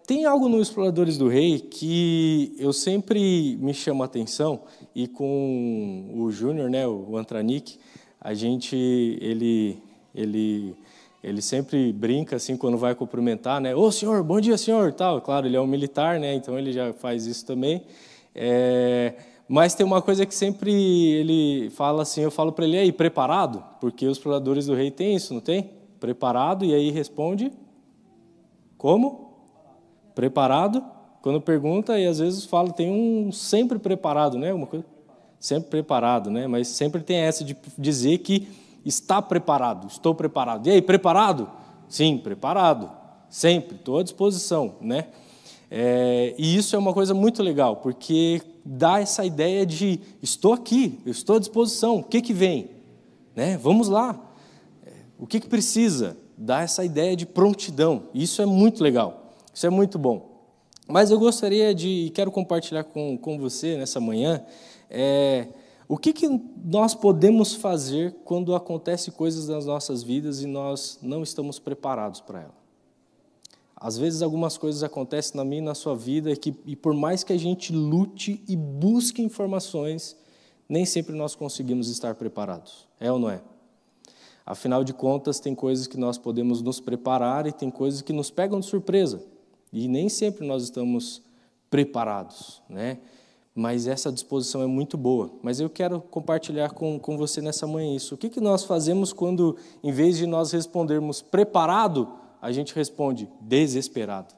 Tem algo no Exploradores do Rei que eu sempre me chama a atenção, e com o Júnior, né, o Antranic, ele sempre brinca assim quando vai cumprimentar, né? Ô senhor, bom dia senhor, tal. Claro, ele é um militar, né? Então ele já faz isso também. Mas tem uma coisa que sempre ele fala assim, eu falo para ele, aí, preparado? Porque os Exploradores do Rei tem isso, não tem? Preparado, e aí responde, como? Preparado? Quando pergunta, e às vezes fala, tem um sempre preparado, né? Uma coisa, sempre preparado, né? Mas sempre tem essa de dizer que está preparado, estou preparado. E aí, preparado? Sim, preparado, sempre, estou à disposição, né? E isso é uma coisa muito legal, porque dá essa ideia de estou aqui, eu estou à disposição, o que vem? Né? Vamos lá, o que precisa? Dá essa ideia de prontidão, e isso é muito legal, isso é muito bom. Mas eu gostaria quero compartilhar com você nessa manhã, o que nós podemos fazer quando acontecem coisas nas nossas vidas e nós não estamos preparados para ela? Às vezes algumas coisas acontecem na minha e na sua vida e por mais que a gente lute e busque informações, nem sempre nós conseguimos estar preparados. É ou não é? Afinal de contas, tem coisas que nós podemos nos preparar e tem coisas que nos pegam de surpresa. E nem sempre nós estamos preparados, né? Mas essa disposição é muito boa. Mas eu quero compartilhar com você nessa manhã isso. O que nós fazemos quando, em vez de nós respondermos preparado, a gente responde desesperado?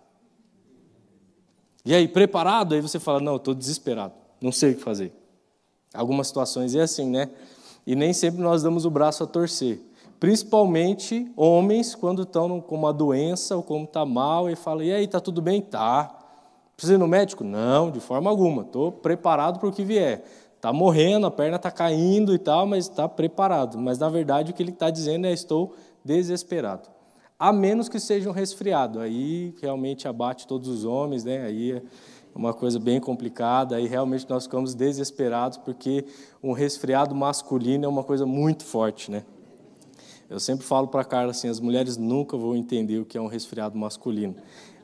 E aí, preparado? Aí você fala, não, eu estou desesperado, não sei o que fazer. Algumas situações é assim, né? E nem sempre nós damos o braço a torcer. Principalmente homens, quando estão com uma doença ou como está mal, e falam, e aí, está tudo bem? Tá. Precisa ir no médico? Não, de forma alguma. Estou preparado para o que vier. Está morrendo, a perna está caindo e tal, mas está preparado. Mas, na verdade, o que ele está dizendo é estou desesperado. A menos que seja um resfriado. Aí, realmente, abate todos os homens, né? Aí é uma coisa bem complicada. Aí, realmente, nós ficamos desesperados, porque um resfriado masculino é uma coisa muito forte, né? Eu sempre falo para a Carla assim, as mulheres nunca vão entender o que é um resfriado masculino.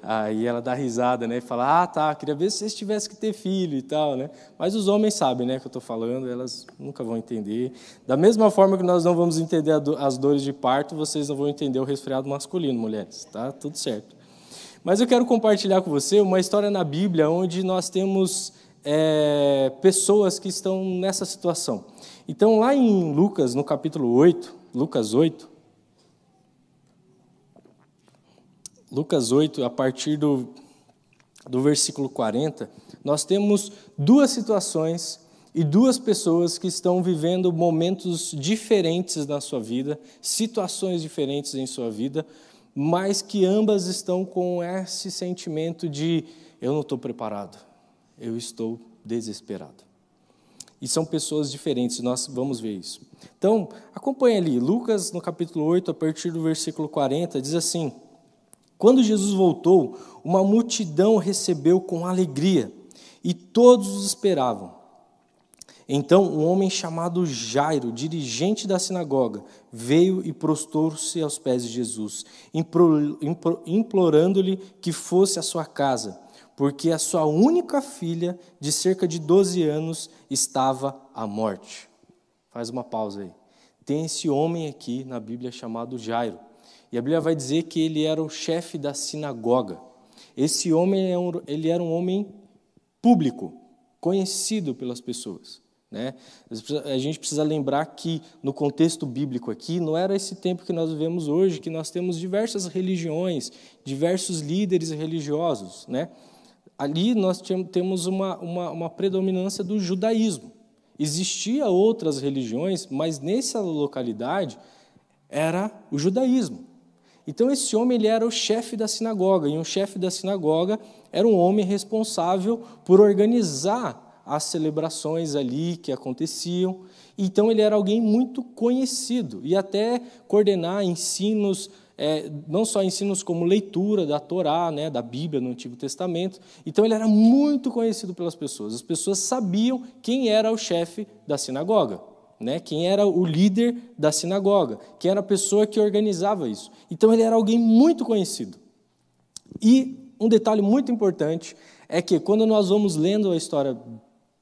Aí ela dá risada, né, e fala, tá, queria ver se vocês tivessem que ter filho e tal, né? Mas os homens sabem, né, que eu estou falando, elas nunca vão entender. Da mesma forma que nós não vamos entender as dores de parto, vocês não vão entender o resfriado masculino, mulheres, tá? Tudo certo. Mas eu quero compartilhar com você uma história na Bíblia onde nós temos pessoas que estão nessa situação. Então, lá em Lucas, no capítulo 8, Lucas 8, a partir do versículo 40, nós temos duas situações e duas pessoas que estão vivendo momentos diferentes na sua vida, situações diferentes em sua vida, mas que ambas estão com esse sentimento de eu não estou preparado, eu estou desesperado. E são pessoas diferentes, nós vamos ver isso. Então, acompanhe ali, Lucas, no capítulo 8, a partir do versículo 40, diz assim, quando Jesus voltou, uma multidão recebeu com alegria, e todos os esperavam. Então, um homem chamado Jairo, dirigente da sinagoga, veio e prostrou-se aos pés de Jesus, implorando-lhe que fosse à sua casa, porque a sua única filha, de cerca de 12 anos, estava à morte. Faz uma pausa aí. Tem esse homem aqui na Bíblia chamado Jairo. E a Bíblia vai dizer que ele era o chefe da sinagoga. Esse homem ele era um homem público, conhecido pelas pessoas, né? A gente precisa lembrar que, no contexto bíblico aqui, não era esse tempo que nós vivemos hoje, que nós temos diversas religiões, diversos líderes religiosos, né? Ali nós temos uma predominância do judaísmo. Existiam outras religiões, mas nessa localidade era o judaísmo. Então esse homem ele era o chefe da sinagoga, e um chefe da sinagoga era um homem responsável por organizar as celebrações ali que aconteciam. Então ele era alguém muito conhecido e até coordenar ensinos, não só ensinos como leitura da Torá, né, da Bíblia no Antigo Testamento. Então ele era muito conhecido pelas pessoas. As pessoas sabiam quem era o chefe da sinagoga, né, quem era o líder da sinagoga, quem era a pessoa que organizava isso. Então ele era alguém muito conhecido. E um detalhe muito importante é que quando nós vamos lendo a história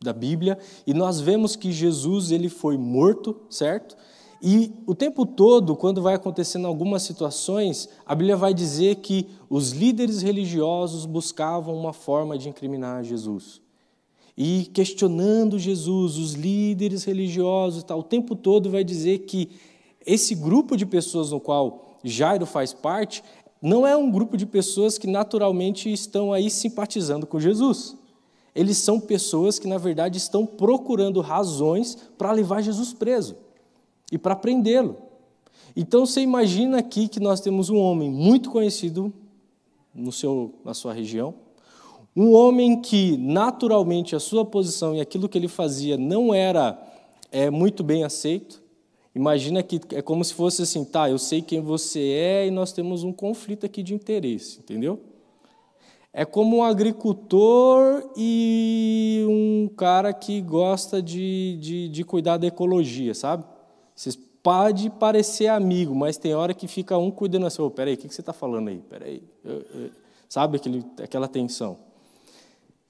da Bíblia e nós vemos que Jesus ele foi morto, certo? E o tempo todo, quando vai acontecendo algumas situações, a Bíblia vai dizer que os líderes religiosos buscavam uma forma de incriminar Jesus. E questionando Jesus, os líderes religiosos, o tempo todo vai dizer que esse grupo de pessoas no qual Jairo faz parte não é um grupo de pessoas que naturalmente estão aí simpatizando com Jesus. Eles são pessoas que, na verdade, estão procurando razões para levar Jesus preso e para prendê-lo. Então, você imagina aqui que nós temos um homem muito conhecido na sua região, um homem que, naturalmente, a sua posição e aquilo que ele fazia não era muito bem aceito. Imagina que é como se fosse assim, tá, eu sei quem você é e nós temos um conflito aqui de interesse, entendeu? É como um agricultor e um cara que gosta de cuidar da ecologia, sabe? Vocês podem parecer amigo, mas tem hora que fica um cuidando assim, peraí, o que você está falando aí? Peraí. Sabe aquela tensão?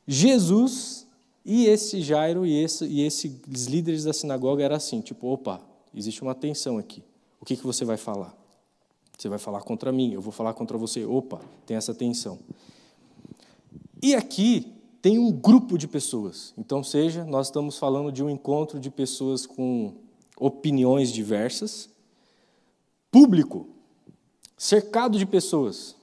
Jesus e esse Jairo e esses líderes da sinagoga era assim, tipo, opa, existe uma tensão aqui. O que você vai falar? Você vai falar contra mim, eu vou falar contra você. Opa, tem essa tensão. E aqui tem um grupo de pessoas. Então, nós estamos falando de um encontro de pessoas com opiniões diversas, público, cercado de pessoas.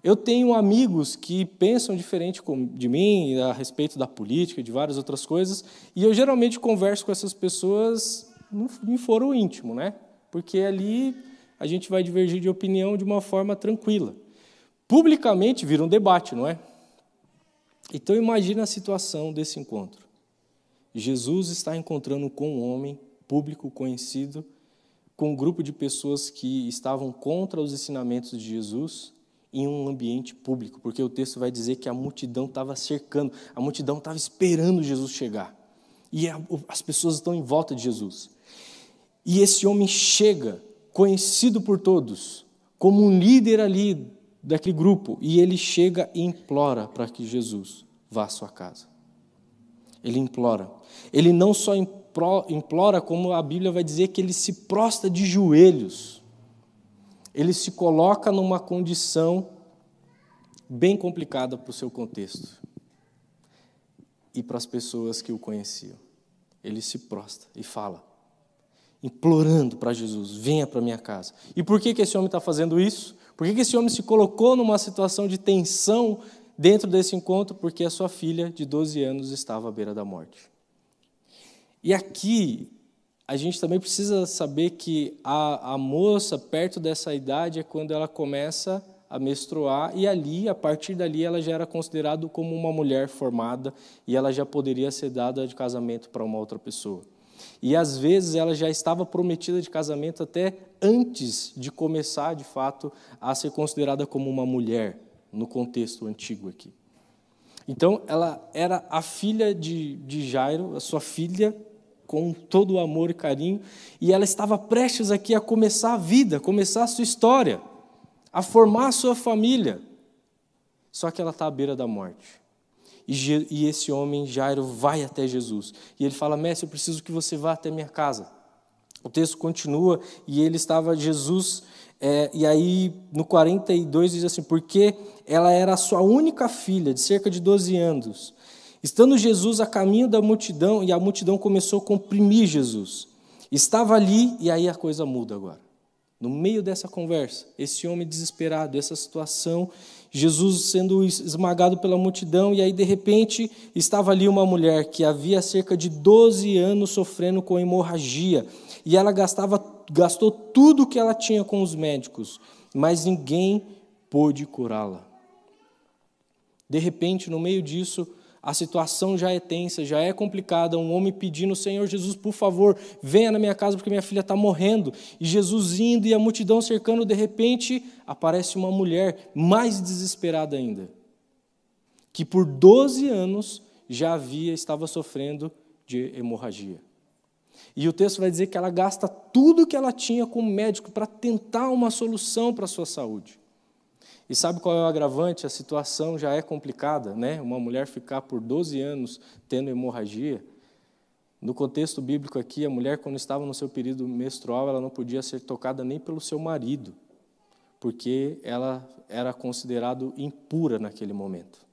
Eu tenho amigos que pensam diferente de mim a respeito da política, de várias outras coisas, e eu geralmente converso com essas pessoas em foro íntimo, né? Porque ali a gente vai divergir de opinião de uma forma tranquila. Publicamente vira um debate, não é? Então imagina a situação desse encontro. Jesus está encontrando com um homem público conhecido, com um grupo de pessoas que estavam contra os ensinamentos de Jesus em um ambiente público, porque o texto vai dizer que a multidão estava cercando, a multidão estava esperando Jesus chegar. E as pessoas estão em volta de Jesus. E esse homem chega, conhecido por todos, como um líder ali daquele grupo, e ele chega e implora para que Jesus vá à sua casa. Ele implora. Ele não só implora, como a Bíblia vai dizer que ele se prostra de joelhos. Ele se coloca numa condição bem complicada para o seu contexto e para as pessoas que o conheciam. Ele se prostra e fala, implorando para Jesus, venha para minha casa. E por que esse homem está fazendo isso? Por que esse homem se colocou numa situação de tensão dentro desse encontro? Porque a sua filha, de 12 anos, estava à beira da morte. E aqui, a gente também precisa saber que a moça, perto dessa idade, é quando ela começa a menstruar, e ali, a partir dali, ela já era considerada como uma mulher formada, e ela já poderia ser dada de casamento para uma outra pessoa. E, às vezes, ela já estava prometida de casamento até antes de começar, de fato, a ser considerada como uma mulher, no contexto antigo aqui. Então, ela era a filha de Jairo, a sua filha, com todo o amor e carinho, e ela estava prestes aqui a começar a vida, começar a sua história, a formar a sua família. Só que ela está à beira da morte. E esse homem, Jairo, vai até Jesus. E ele fala, mestre, eu preciso que você vá até minha casa. O texto continua, e ele estava, Jesus, e aí no 42 diz assim, porque ela era a sua única filha, de cerca de 12 anos. Estando Jesus a caminho da multidão, e a multidão começou a comprimir Jesus. Estava ali, e aí a coisa muda agora. No meio dessa conversa, esse homem desesperado, essa situação, Jesus sendo esmagado pela multidão, e aí, de repente, estava ali uma mulher que havia cerca de 12 anos sofrendo com hemorragia, e ela gastou tudo o que ela tinha com os médicos, mas ninguém pôde curá-la. De repente, no meio disso, a situação já é tensa, já é complicada, um homem pedindo, Senhor Jesus, por favor, venha na minha casa porque minha filha está morrendo. E Jesus indo e a multidão cercando, de repente, aparece uma mulher mais desesperada ainda, que por 12 anos já estava sofrendo de hemorragia. E o texto vai dizer que ela gasta tudo que ela tinha como médico para tentar uma solução para a sua saúde. E sabe qual é o agravante? A situação já é complicada, né? Uma mulher ficar por 12 anos tendo hemorragia. No contexto bíblico aqui, a mulher, quando estava no seu período menstrual, ela não podia ser tocada nem pelo seu marido, porque ela era considerada impura naquele momento.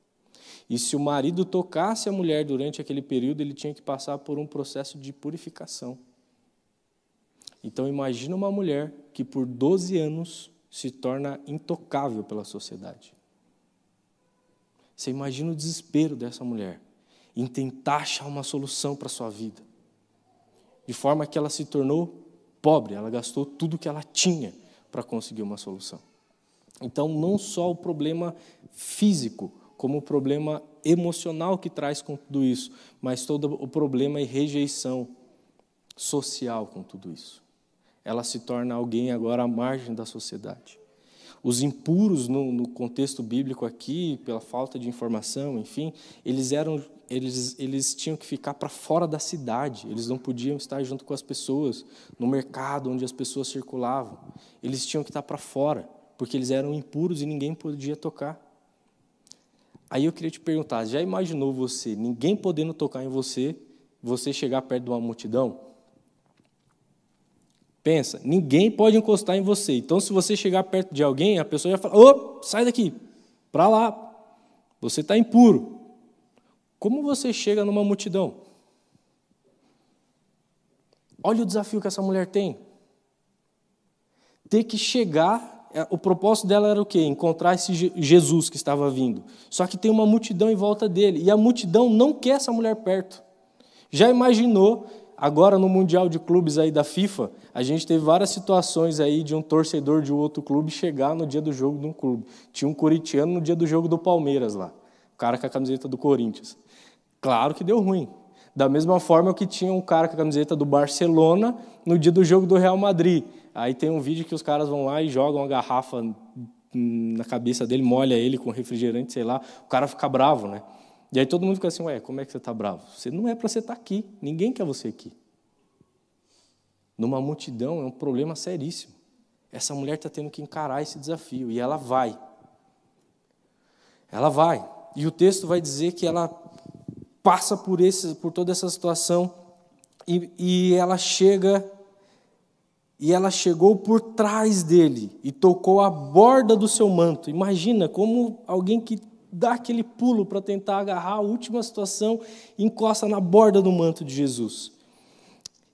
E se o marido tocasse a mulher durante aquele período, ele tinha que passar por um processo de purificação. Então, imagina uma mulher que por 12 anos se torna intocável pela sociedade. Você imagina o desespero dessa mulher em tentar achar uma solução para a sua vida. De forma que ela se tornou pobre, ela gastou tudo que ela tinha para conseguir uma solução. Então, não só o problema físico, como o problema emocional que traz com tudo isso, mas todo o problema e rejeição social com tudo isso. Ela se torna alguém agora à margem da sociedade. Os impuros, no contexto bíblico aqui, pela falta de informação, enfim, eles tinham que ficar para fora da cidade, eles não podiam estar junto com as pessoas, no mercado onde as pessoas circulavam. Eles tinham que estar para fora, porque eles eram impuros e ninguém podia tocar. Aí eu queria te perguntar, já imaginou você, ninguém podendo tocar em você, você chegar perto de uma multidão? Pensa, ninguém pode encostar em você. Então, se você chegar perto de alguém, a pessoa já fala, ô, sai daqui, para lá, você está impuro. Como você chega numa multidão? Olha o desafio que essa mulher tem. Ter que chegar, o propósito dela era o quê? Encontrar esse Jesus que estava vindo. Só que tem uma multidão em volta dele, e a multidão não quer essa mulher perto. Já imaginou... Agora, no Mundial de Clubes aí da FIFA, a gente teve várias situações aí de um torcedor de outro clube chegar no dia do jogo de um clube. Tinha um corintiano no dia do jogo do Palmeiras lá, o cara com a camiseta do Corinthians. Claro que deu ruim. Da mesma forma que tinha um cara com a camiseta do Barcelona no dia do jogo do Real Madrid. Aí tem um vídeo que os caras vão lá e jogam uma garrafa na cabeça dele, molha ele com refrigerante, sei lá, o cara fica bravo, né? E aí todo mundo fica assim, ué, como é que você está bravo? Você não é para você estar aqui, ninguém quer você aqui. Numa multidão é um problema seríssimo. Essa mulher está tendo que encarar esse desafio, e ela vai. Ela vai. E o texto vai dizer que ela passa por toda essa situação, e ela chegou por trás dele, e tocou a borda do seu manto. Imagina como alguém que dá aquele pulo para tentar agarrar a última situação, encosta na borda do manto de Jesus.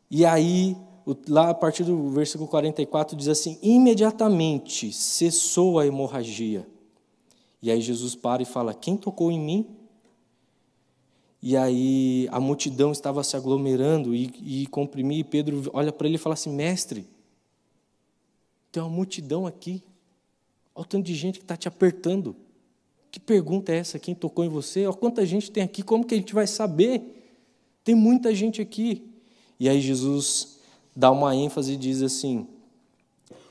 E aí, lá a partir do versículo 44, diz assim, imediatamente cessou a hemorragia. E aí Jesus para e fala, quem tocou em mim? E aí a multidão estava se aglomerando e comprimia, e Pedro olha para ele e fala assim, mestre, tem uma multidão aqui, olha o tanto de gente que está te apertando. Que pergunta é essa? Quem tocou em você? Olha quanta gente tem aqui, como que a gente vai saber? Tem muita gente aqui. E aí Jesus dá uma ênfase e diz assim,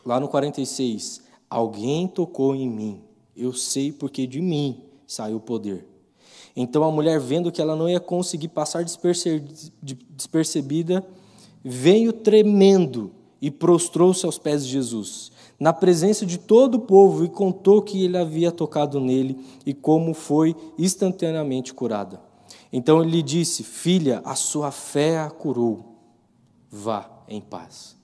lá no 46, alguém tocou em mim, eu sei porque de mim saiu o poder. Então a mulher, vendo que ela não ia conseguir passar despercebida, veio tremendo e prostrou-se aos pés de Jesus, na presença de todo o povo, e contou que ele havia tocado nele e como foi instantaneamente curada. Então ele lhe disse, filha, a sua fé a curou, vá em paz.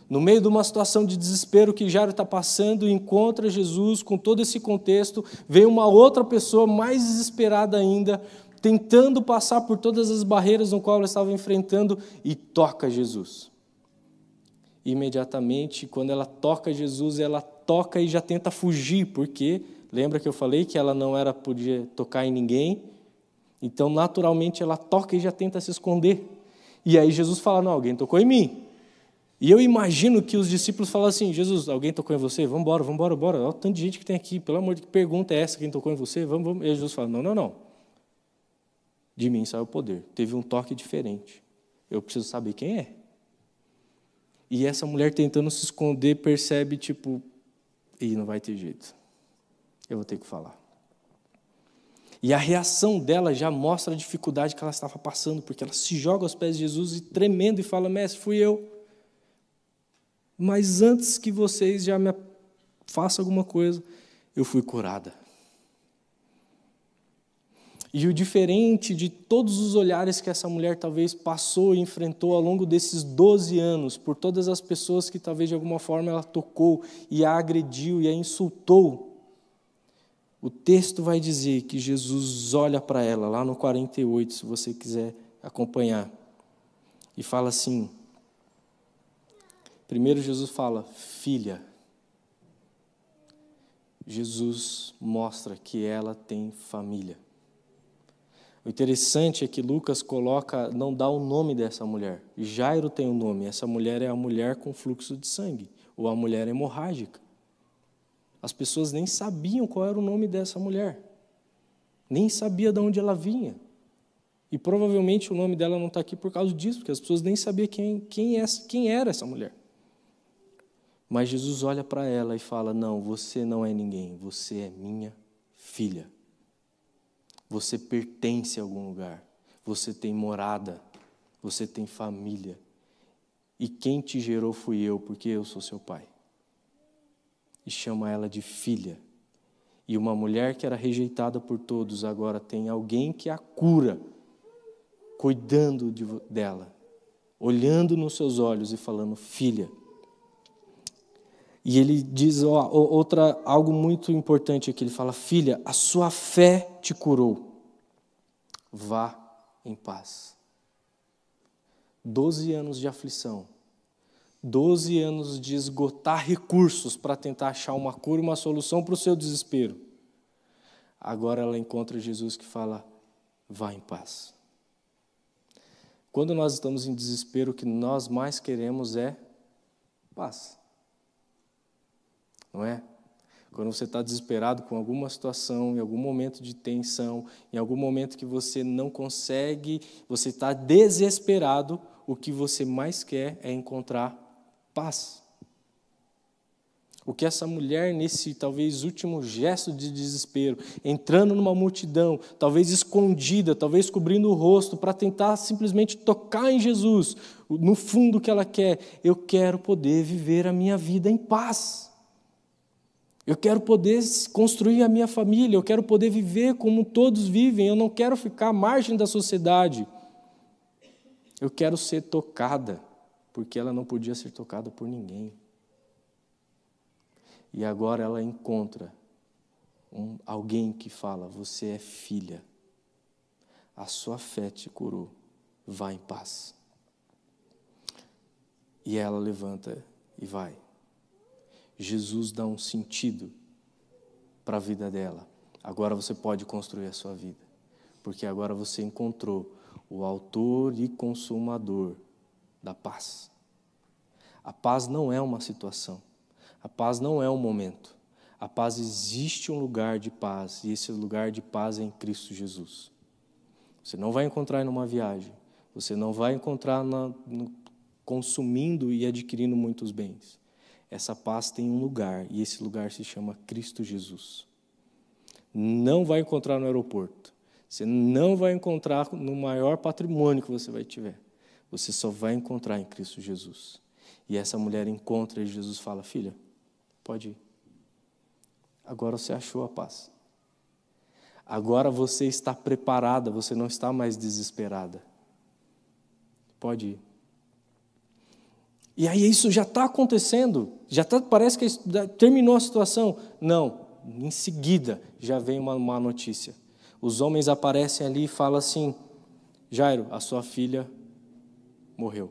No meio de uma situação de desespero que Jairo está passando, encontra Jesus com todo esse contexto, vem uma outra pessoa mais desesperada ainda, tentando passar por todas as barreiras no qual ela estava enfrentando, e toca Jesus. Imediatamente, quando ela toca Jesus, ela toca e já tenta fugir, porque lembra que eu falei que ela não podia tocar em ninguém? Então, naturalmente, ela toca e já tenta se esconder. E aí Jesus fala, não, alguém tocou em mim. E eu imagino que os discípulos falam assim, Jesus, alguém tocou em você? Vamos embora. Olha o tanto de gente que tem aqui, pelo amor de Deus, que pergunta é essa, quem tocou em você? Vamos. E Jesus fala, não. De mim saiu o poder. Teve um toque diferente. Eu preciso saber quem é. E essa mulher tentando se esconder, percebe, não vai ter jeito. Eu vou ter que falar. E a reação dela já mostra a dificuldade que ela estava passando, porque ela se joga aos pés de Jesus e tremendo e fala, mestre, fui eu. Mas antes que vocês já me façam alguma coisa, eu fui curada. E o diferente de todos os olhares que essa mulher talvez passou e enfrentou ao longo desses 12 anos, por todas as pessoas que talvez de alguma forma ela tocou e a agrediu e a insultou, o texto vai dizer que Jesus olha para ela, lá no 48, se você quiser acompanhar, e fala assim, primeiro Jesus fala, filha. Jesus mostra que ela tem família. O interessante é que Lucas coloca, não dá o nome dessa mulher. Jairo tem um nome, essa mulher é a mulher com fluxo de sangue, ou a mulher hemorrágica. As pessoas nem sabiam qual era o nome dessa mulher, nem sabia de onde ela vinha. E provavelmente o nome dela não está aqui por causa disso, porque as pessoas nem sabiam quem era essa mulher. Mas Jesus olha para ela e fala, não, você não é ninguém, você é minha filha. Você pertence a algum lugar, você tem morada, você tem família. E quem te gerou fui eu, porque eu sou seu pai. E chama ela de filha. E uma mulher que era rejeitada por todos, agora tem alguém que a cura, cuidando dela, olhando nos seus olhos e falando, filha. E ele diz algo muito importante aqui, ele fala, filha, a sua fé te curou, vá em paz. 12 anos de aflição, 12 anos de esgotar recursos para tentar achar uma cura, uma solução para o seu desespero. Agora ela encontra Jesus que fala, vá em paz. Quando nós estamos em desespero, o que nós mais queremos é paz. Não é? Quando você está desesperado com alguma situação, em algum momento de tensão, em algum momento que você não consegue, você está desesperado, o que você mais quer é encontrar paz. O que essa mulher, nesse talvez último gesto de desespero, entrando numa multidão, talvez escondida, talvez cobrindo o rosto, para tentar simplesmente tocar em Jesus, no fundo o que ela quer, eu quero poder viver a minha vida em paz. Eu quero poder construir a minha família, eu quero poder viver como todos vivem, eu não quero ficar à margem da sociedade. Eu quero ser tocada, porque ela não podia ser tocada por ninguém. E agora ela encontra alguém que fala, você é filha, a sua fé te curou, vá em paz. E ela levanta e vai. Jesus dá um sentido para a vida dela. Agora você pode construir a sua vida, porque agora você encontrou o autor e consumador da paz. A paz não é uma situação, a paz não é um momento. A paz, existe um lugar de paz, e esse lugar de paz é em Cristo Jesus. Você não vai encontrar numa viagem, você não vai encontrar consumindo e adquirindo muitos bens. Essa paz tem um lugar, e esse lugar se chama Cristo Jesus. Não vai encontrar no aeroporto. Você não vai encontrar no maior patrimônio que você vai tiver. Você só vai encontrar em Cristo Jesus. E essa mulher encontra e Jesus fala, filha, pode ir. Agora você achou a paz. Agora você está preparada, você não está mais desesperada. Pode ir. E aí isso já está acontecendo, parece que terminou a situação. Não, em seguida já vem uma má notícia. Os homens aparecem ali e falam assim, Jairo, a sua filha morreu.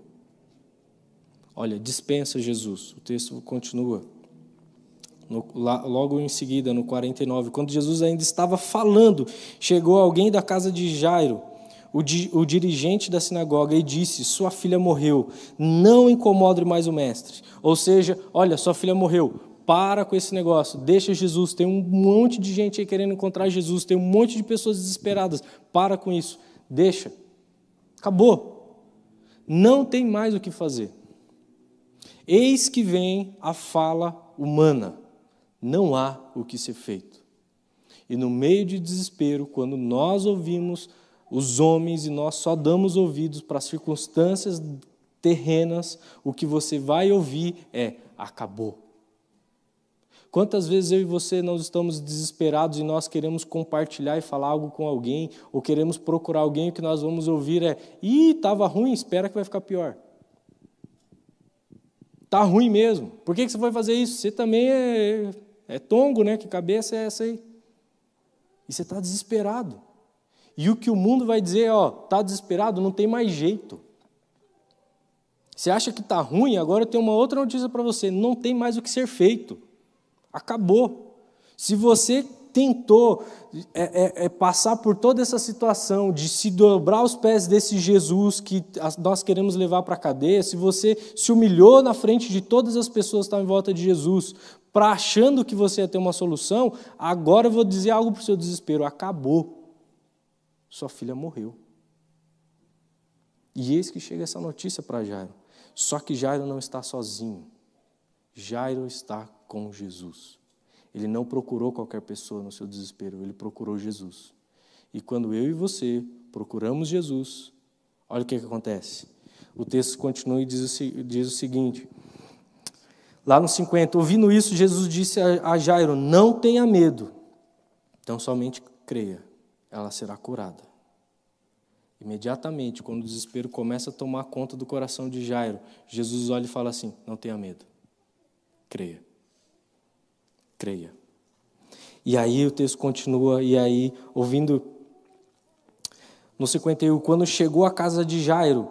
Olha, dispensa Jesus. O texto continua. Logo em seguida, no 49, quando Jesus ainda estava falando, chegou alguém da casa de Jairo, o dirigente da sinagoga, e disse, sua filha morreu, não incomode mais o mestre. Ou seja, olha, sua filha morreu, para com esse negócio, deixa Jesus, tem um monte de gente aí querendo encontrar Jesus, tem um monte de pessoas desesperadas, para com isso, deixa, acabou, não tem mais o que fazer. Eis que vem a fala humana, não há o que ser feito. E no meio de desespero, quando nós ouvimos os homens e nós só damos ouvidos para as circunstâncias terrenas, o que você vai ouvir é, acabou. Quantas vezes eu e você nós estamos desesperados e nós queremos compartilhar e falar algo com alguém, ou queremos procurar alguém, o que nós vamos ouvir é: ih, estava ruim, espera que vai ficar pior. Está ruim mesmo. Por que você foi fazer isso? Você também é tongo, né? Que cabeça é essa aí? E você está desesperado. E o que o mundo vai dizer, está desesperado, não tem mais jeito. Você acha que está ruim? Agora eu tenho uma outra notícia para você. Não tem mais o que ser feito. Acabou. Se você tentou passar por toda essa situação de se dobrar aos pés desse Jesus que nós queremos levar para a cadeia, se você se humilhou na frente de todas as pessoas que estavam em volta de Jesus, achando que você ia ter uma solução, agora eu vou dizer algo para o seu desespero: acabou. Sua filha morreu. E eis que chega essa notícia para Jairo. Só que Jairo não está sozinho. Jairo está com Jesus. Ele não procurou qualquer pessoa no seu desespero, ele procurou Jesus. E quando eu e você procuramos Jesus, olha o que acontece. O texto continua e diz o seguinte, lá no 50, ouvindo isso, Jesus disse a Jairo: não tenha medo, então somente creia, ela será curada. Imediatamente, quando o desespero começa a tomar conta do coração de Jairo, Jesus olha e fala assim: não tenha medo, creia. Creia. E aí o texto continua, e aí, ouvindo, no 51, quando chegou à casa de Jairo,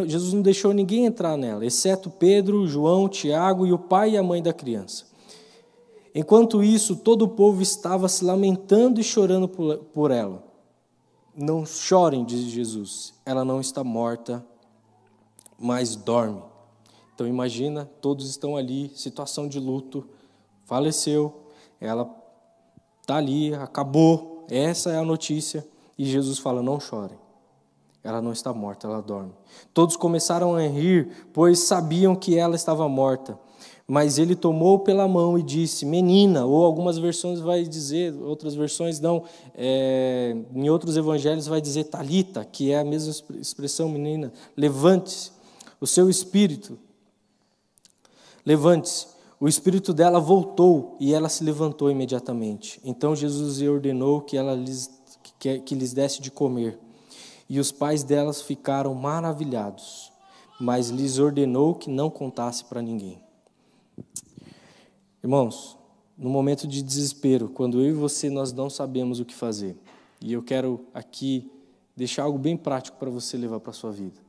Jesus não deixou ninguém entrar nela, exceto Pedro, João, Tiago e o pai e a mãe da criança. Enquanto isso, todo o povo estava se lamentando e chorando por ela. Não chorem, diz Jesus, ela não está morta, mas dorme. Então imagina, todos estão ali, situação de luto, faleceu, ela está ali, acabou, essa é a notícia, e Jesus fala: não chorem, ela não está morta, ela dorme. Todos começaram a rir, pois sabiam que ela estava morta, mas ele tomou pela mão e disse: menina, ou algumas versões vai dizer, outras versões não, em outros evangelhos vai dizer talita, que é a mesma expressão, menina, levante-se, o seu espírito, levante-se. O espírito dela voltou e ela se levantou imediatamente. Então Jesus lhe ordenou que lhes desse de comer. E os pais delas ficaram maravilhados, mas lhes ordenou que não contasse para ninguém. Irmãos, no momento de desespero, quando eu e você nós não sabemos o que fazer, e eu quero aqui deixar algo bem prático para você levar para a sua vida.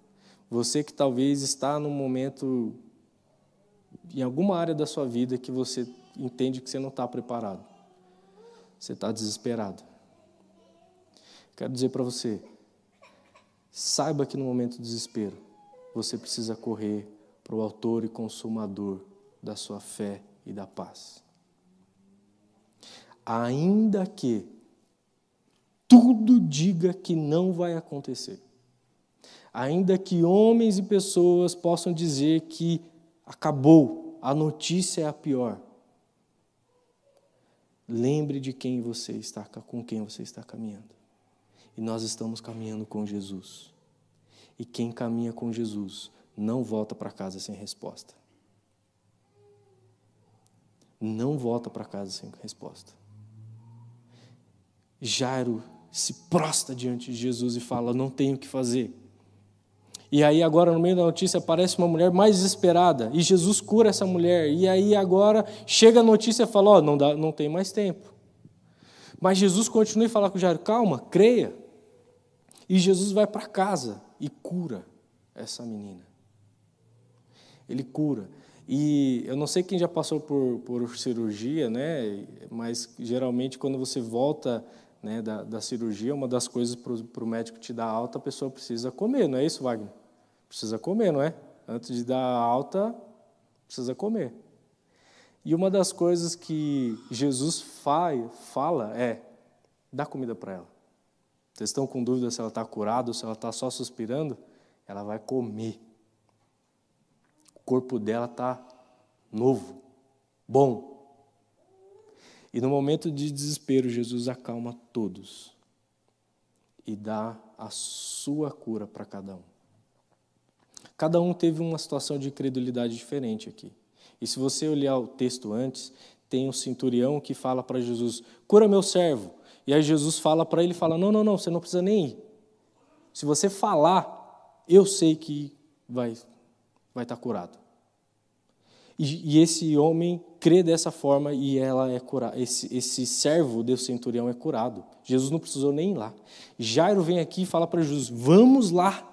Você que talvez está num momento, em alguma área da sua vida, que você entende que você não está preparado. Você está desesperado. Quero dizer para você, saiba que no momento do desespero, você precisa correr para o autor e consumador da sua fé e da paz. Ainda que tudo diga que não vai acontecer, ainda que homens e pessoas possam dizer que acabou, a notícia é a pior, lembre de quem você está, com quem você está caminhando. E nós estamos caminhando com Jesus. E quem caminha com Jesus não volta para casa sem resposta. Não volta para casa sem resposta. Jairo se prostra diante de Jesus e fala: não tenho o que fazer. E aí agora no meio da notícia aparece uma mulher mais desesperada e Jesus cura essa mulher. E aí agora chega a notícia e fala: não tem mais tempo. Mas Jesus continua e fala com Jairo: calma, creia. E Jesus vai para casa e cura essa menina. Ele cura. E eu não sei quem já passou por cirurgia, né? Mas geralmente quando você volta, né, da cirurgia, uma das coisas para o médico te dar alta, a pessoa precisa comer, não é isso, Wagner? Precisa comer, não é? Antes de dar alta, precisa comer. E uma das coisas que Jesus fala é: dá comida para ela. Vocês estão com dúvida se ela está curada ou se ela está só suspirando? Ela vai comer. O corpo dela está novo, bom. E no momento de desespero, Jesus acalma todos e dá a sua cura para cada um. Cada um teve uma situação de incredulidade diferente aqui. E se você olhar o texto antes, tem um centurião que fala para Jesus, cura meu servo. E aí Jesus fala para ele, não, você não precisa nem ir. Se você falar, eu sei que vai estar curado. E esse homem crê dessa forma e ela é curada. Esse servo do centurião é curado. Jesus não precisou nem ir lá. Jairo vem aqui e fala para Jesus, vamos lá.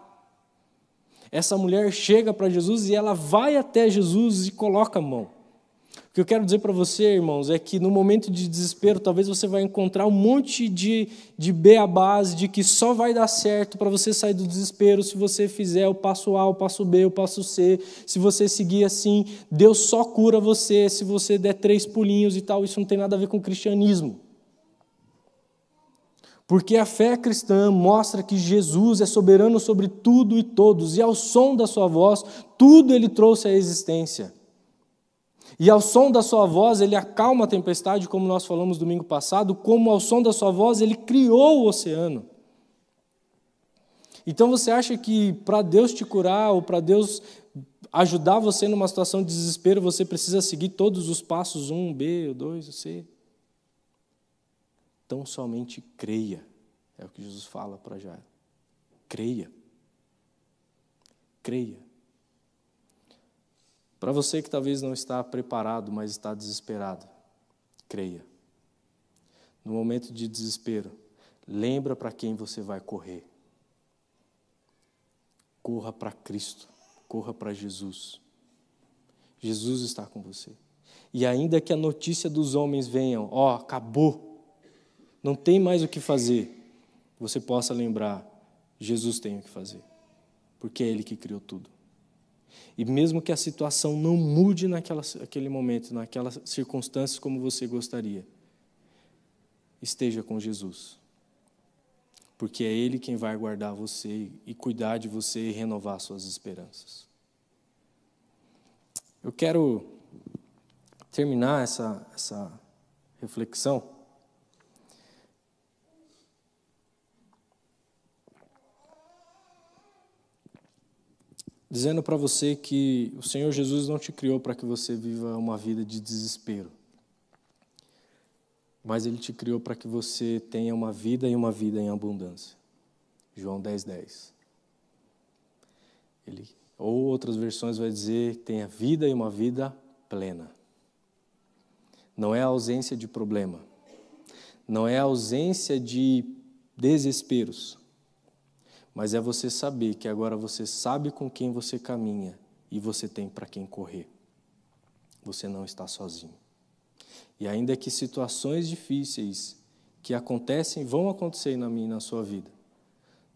Essa mulher chega para Jesus e ela vai até Jesus e coloca a mão. O que eu quero dizer para você, irmãos, é que no momento de desespero, talvez você vai encontrar um monte de beabás, de que só vai dar certo para você sair do desespero se você fizer o passo A, o passo B, o passo C, se você seguir assim, Deus só cura você, se você der 3 pulinhos e tal, isso não tem nada a ver com o cristianismo. Porque a fé cristã mostra que Jesus é soberano sobre tudo e todos, e ao som da sua voz, tudo ele trouxe à existência. E ao som da sua voz, ele acalma a tempestade, como nós falamos domingo passado, como ao som da sua voz, ele criou o oceano. Então você acha que para Deus te curar, ou para Deus ajudar você numa situação de desespero, você precisa seguir todos os passos, 1, B, 2, C? Então somente creia, é o que Jesus fala para Jairo. Creia. Creia. Para você que talvez não está preparado, mas está desesperado, creia. No momento de desespero, lembra para quem você vai correr. Corra para Cristo, corra para Jesus. Jesus está com você. E ainda que a notícia dos homens venham, acabou, não tem mais o que fazer, você possa lembrar, Jesus tem o que fazer, porque é Ele que criou tudo. E mesmo que a situação não mude naquele momento, naquelas circunstâncias como você gostaria, esteja com Jesus. Porque é Ele quem vai guardar você e cuidar de você e renovar suas esperanças. Eu quero terminar essa reflexão dizendo para você que o Senhor Jesus não te criou para que você viva uma vida de desespero, mas Ele te criou para que você tenha uma vida e uma vida em abundância. João 10:10. Ou outras versões vai dizer, tenha vida e uma vida plena. Não é a ausência de problema, não é a ausência de desesperos, mas é você saber que agora você sabe com quem você caminha e você tem para quem correr. Você não está sozinho. E ainda que situações difíceis que acontecem, vão acontecer na minha e na sua vida,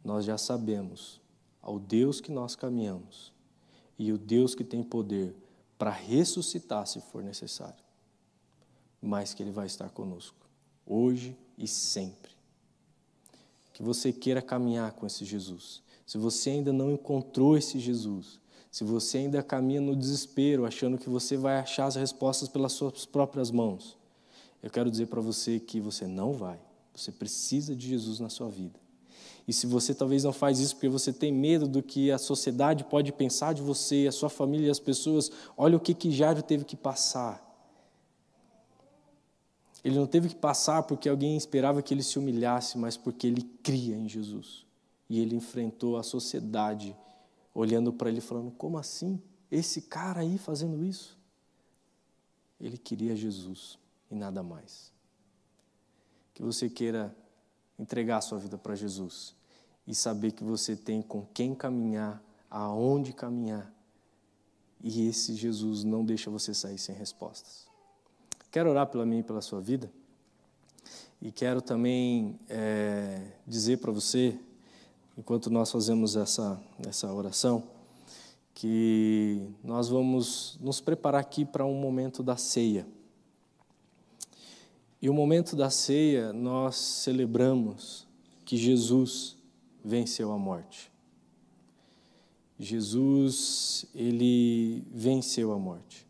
nós já sabemos ao Deus que nós caminhamos e o Deus que tem poder para ressuscitar se for necessário, mas que Ele vai estar conosco, hoje e sempre. Que você queira caminhar com esse Jesus. Se você ainda não encontrou esse Jesus, se você ainda caminha no desespero, achando que você vai achar as respostas pelas suas próprias mãos, eu quero dizer para você que você não vai. Você precisa de Jesus na sua vida. E se você talvez não faz isso porque você tem medo do que a sociedade pode pensar de você, a sua família e as pessoas, olha o que Jairo teve que passar. Ele não teve que passar porque alguém esperava que ele se humilhasse, mas porque ele cria em Jesus. E ele enfrentou a sociedade, olhando para ele e falando, como assim? Esse cara aí fazendo isso? Ele queria Jesus e nada mais. Que você queira entregar a sua vida para Jesus e saber que você tem com quem caminhar, aonde caminhar. E esse Jesus não deixa você sair sem respostas. Quero orar pela minha e pela sua vida. E quero também dizer para você, enquanto nós fazemos essa oração, que nós vamos nos preparar aqui para um momento da ceia. E o momento da ceia, nós celebramos que Jesus venceu a morte. Jesus, Ele venceu a morte.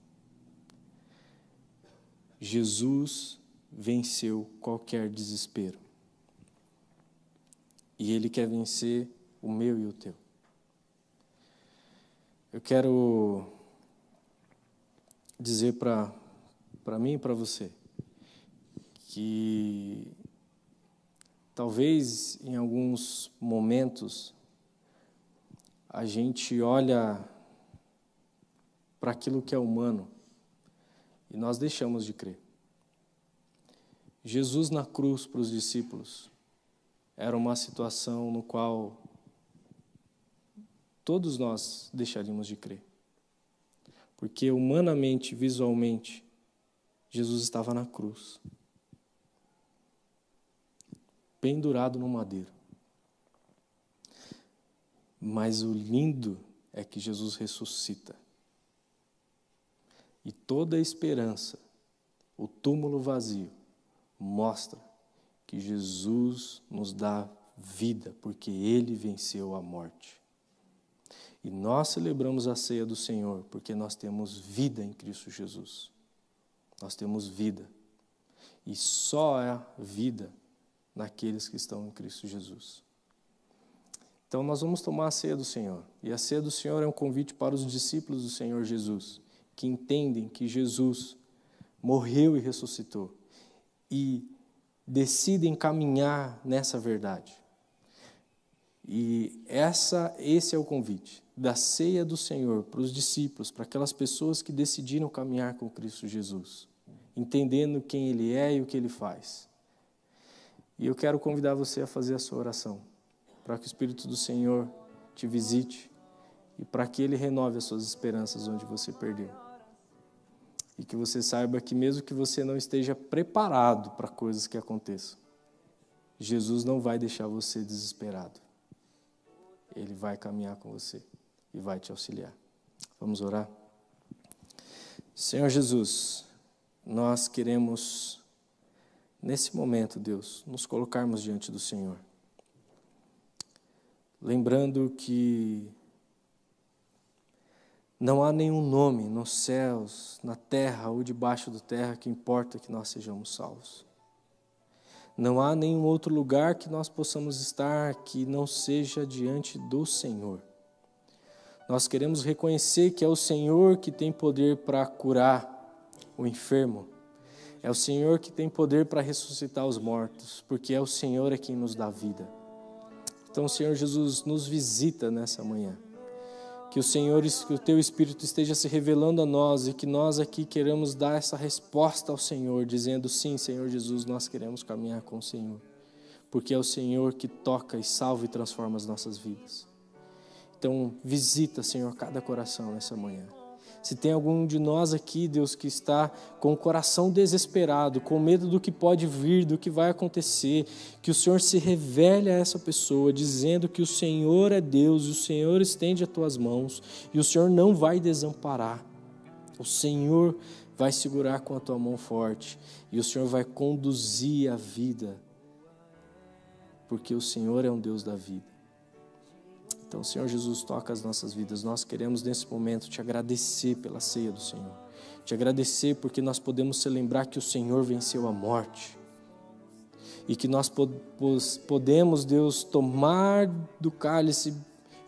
Jesus venceu qualquer desespero. E Ele quer vencer o meu e o teu. Eu quero dizer para mim e para você que talvez em alguns momentos a gente olha para aquilo que é humano e nós deixamos de crer. Jesus na cruz para os discípulos era uma situação no qual todos nós deixaríamos de crer. Porque humanamente, visualmente, Jesus estava na cruz, pendurado no madeiro. Mas o lindo é que Jesus ressuscita. E toda a esperança, o túmulo vazio, mostra que Jesus nos dá vida, porque Ele venceu a morte. E nós celebramos a ceia do Senhor, porque nós temos vida em Cristo Jesus. Nós temos vida. E só há vida naqueles que estão em Cristo Jesus. Então nós vamos tomar a ceia do Senhor. E a ceia do Senhor é um convite para os discípulos do Senhor Jesus, que entendem que Jesus morreu e ressuscitou. E decidem caminhar nessa verdade. E esse é o convite da ceia do Senhor para os discípulos, para aquelas pessoas que decidiram caminhar com Cristo Jesus, entendendo quem Ele é e o que Ele faz. E eu quero convidar você a fazer a sua oração, para que o Espírito do Senhor te visite e para que Ele renove as suas esperanças onde você perdeu. E que você saiba que mesmo que você não esteja preparado para coisas que aconteçam, Jesus não vai deixar você desesperado. Ele vai caminhar com você e vai te auxiliar. Vamos orar? Senhor Jesus, nós queremos, nesse momento, Deus, nos colocarmos diante do Senhor. Lembrando que não há nenhum nome nos céus, na terra ou debaixo da terra que importa que nós sejamos salvos. Não há nenhum outro lugar que nós possamos estar que não seja diante do Senhor. Nós queremos reconhecer que é o Senhor que tem poder para curar o enfermo. É o Senhor que tem poder para ressuscitar os mortos, porque é o Senhor quem nos dá vida. Então, Senhor Jesus, nos visita nessa manhã. Que o Senhor, que o Teu Espírito esteja se revelando a nós e que nós aqui queremos dar essa resposta ao Senhor, dizendo, sim, Senhor Jesus, nós queremos caminhar com o Senhor, porque é o Senhor que toca e salva e transforma as nossas vidas. Então, visita, Senhor, cada coração nessa manhã. Se tem algum de nós aqui, Deus, que está com o coração desesperado, com medo do que pode vir, do que vai acontecer, que o Senhor se revele a essa pessoa, dizendo que o Senhor é Deus, e o Senhor estende as tuas mãos, e o Senhor não vai desamparar. O Senhor vai segurar com a tua mão forte, e o Senhor vai conduzir a vida, porque o Senhor é um Deus da vida. Então, Senhor Jesus, toca as nossas vidas. Nós queremos, nesse momento, te agradecer pela ceia do Senhor. Te agradecer porque nós podemos se lembrar que o Senhor venceu a morte. E que nós podemos, Deus, tomar do cálice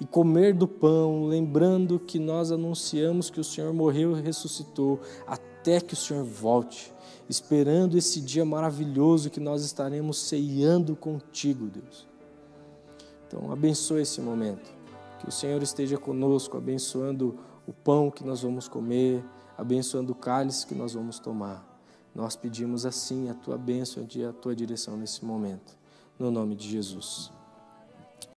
e comer do pão, lembrando que nós anunciamos que o Senhor morreu e ressuscitou até que o Senhor volte. Esperando esse dia maravilhoso que nós estaremos ceando contigo, Deus. Então, abençoe esse momento, que o Senhor esteja conosco, abençoando o pão que nós vamos comer, abençoando o cálice que nós vamos tomar. Nós pedimos assim a tua bênção e a tua direção nesse momento, no nome de Jesus.